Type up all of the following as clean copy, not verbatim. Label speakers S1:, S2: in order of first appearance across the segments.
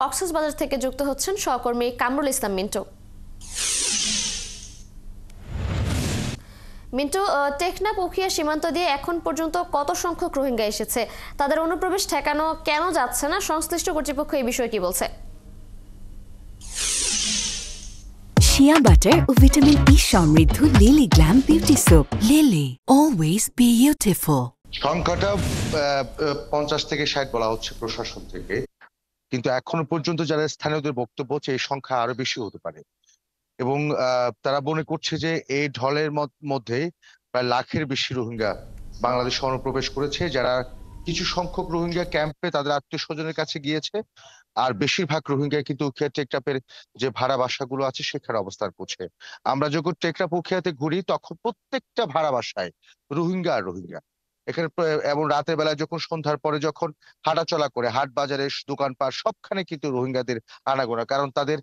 S1: কক্সবাজার থেকে যুক্ত হচ্ছেন সহকর্মী কামরুল ইসলাম মিন্টু। মিন্টু, টেকনাফ উখিয়া সীমান্ত দিয়ে এখন পর্যন্ত কত সংখ্যক রোহিঙ্গা এসেছে? তাদের অনুপ্রবেশ ঠেকানো কেন যাচ্ছে না? সংশ্লিষ্ট কর্তৃপক্ষ এই বিষয়ে কি বলছে?
S2: শিয়া বাটার ও ভিটামিন ই সমৃদ্ধ lily glam beauty soap. Lily, always beautiful.
S3: সংখ্যাটা 50 থেকে 60 বলা হচ্ছে প্রশাসন থেকে, কিন্তু এখনো পর্যন্ত যারা স্থানীয়দের বক্তব্য হচ্ছে এই সংখ্যা আরো বেশি হতে পারে এবং তারা মনে করছে যে এই ঢলের মধ্যে প্রায় লাখের বেশি রোহিঙ্গা বাংলাদেশে অনুপ্রবেশ করেছে, যারা কিছু সংখ্যক রোহিঙ্গা ক্যাম্পে তাদের আত্মীয় স্বজনের কাছে গিয়েছে, আর বেশিরভাগ রোহিঙ্গা কিন্তু উখিয়া টেকনাফের যে ভাড়া বাসাগুলো আছে সেখানে অবস্থান করছে। আমরা যখন টেকনাফ উখিয়াতে ঘুরি তখন প্রত্যেকটা ভাড়া বাসায় রোহিঙ্গা আর রোহিঙ্গা। এখানে এবং রাতের বেলায় যখন সন্ধ্যার পরে যখন হাঁটাচলা করে হাট বাজারে দোকানপাট সবখানে কিন্তু রোহিঙ্গাদের আনাগোনা, কারণ তাদের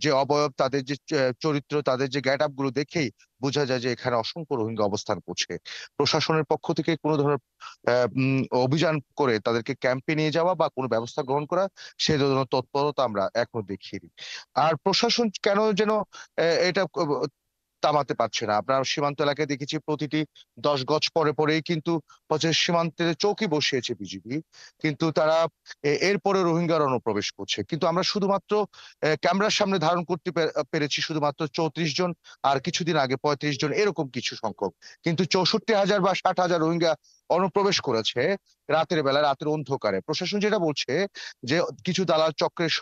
S3: যে অবয়ব, তাদের যে চরিত্র, তাদের যে গেট আপ গুলো দেখেই বোঝা যায় যে এখানে অসংখ্য রোহিঙ্গা অবস্থান করছে। প্রশাসনের পক্ষ থেকে কোনো ধরনের অভিযান করে তাদেরকে ক্যাম্পে নিয়ে যাওয়া বা কোনো ব্যবস্থা গ্রহণ করা সে ধরনের তৎপরতা আমরা এখনো দেখিনি। আর প্রশাসন কেন যেন এটা থামাতে পারছে না। আপনার সীমান্ত এলাকায় দেখেছি প্রতিটি 10 গজ পরে পরেই কিন্তু হচ্ছে সীমান্তে চৌকি বসিয়েছে বিজিবি, কিন্তু তারা এরপরে রোহিঙ্গার অনুপ্রবেশ করছে। কিন্তু আমরা শুধুমাত্র ক্যামেরার সামনে ধারণ করতে পেরেছি শুধুমাত্র 34 জন, আর কিছুদিন আগে 35 জন, এরকম কিছু সংখ্যক। কিন্তু 64,000 বা 60,000 রোহিঙ্গা অনুপ্রবেশ করেছে রাতের বেলা, রাতের অন্ধকারে। প্রশাসন যেটা বলছে যে কিছু দালাল চক্রের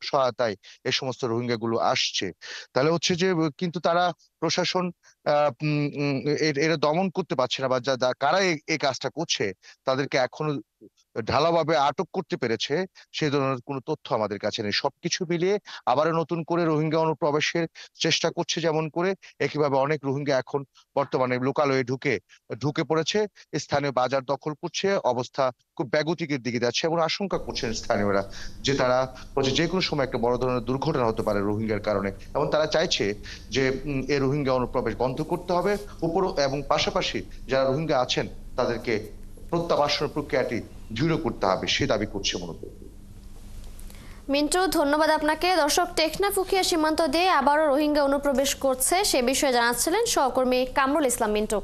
S3: সহায়তায় এই সমস্ত রোহিঙ্গা গুলো আসছে। তাহলে হচ্ছে যে কিন্তু তারা প্রশাসন এরা দমন করতে পারছে না, বা কারা এই কাজটা করছে তাদেরকে এখনো ঢালাওভাবে আটক করতে পেরেছে সেই ধরনের কোনো তথ্য আমাদের কাছে নেই। সবকিছু মিলিয়ে আবারও নতুন করে রোহিঙ্গা অনুপ্রবেশের চেষ্টা করছে যেমন করে, একইভাবে অনেক রোহিঙ্গা এখন বর্তমানে লোকালয়ে ঢুকে পড়েছে, স্থানীয় বাজার দখল করছে, অবস্থা খুব বেগতিকের দিকে যাচ্ছে এবং আশঙ্কা করছেন স্থানীয়রা যে তারা হচ্ছে যে কোনো সময় একটা বড় ধরনের দুর্ঘটনা হতে পারে রোহিঙ্গার কারণে, এবং তারা চাইছে যে এই রোহিঙ্গা অনুপ্রবেশ বন্ধ করতে হবে উপর, এবং পাশাপাশি যারা রোহিঙ্গা আছেন তাদেরকে প্রত্যাবাসন প্রক্রিয়াটি দৃঢ় করতে হবে সে দাবি করছে মূলত।
S1: মিন্টু, ধন্যবাদ আপনাকে। দর্শক, টেকনাফ উখিয়া সীমান্ত দিয়ে আবারও রোহিঙ্গা অনুপ্রবেশ করছে সে বিষয়ে জানাচ্ছিলেন সহকর্মী কামরুল ইসলাম মিন্টু।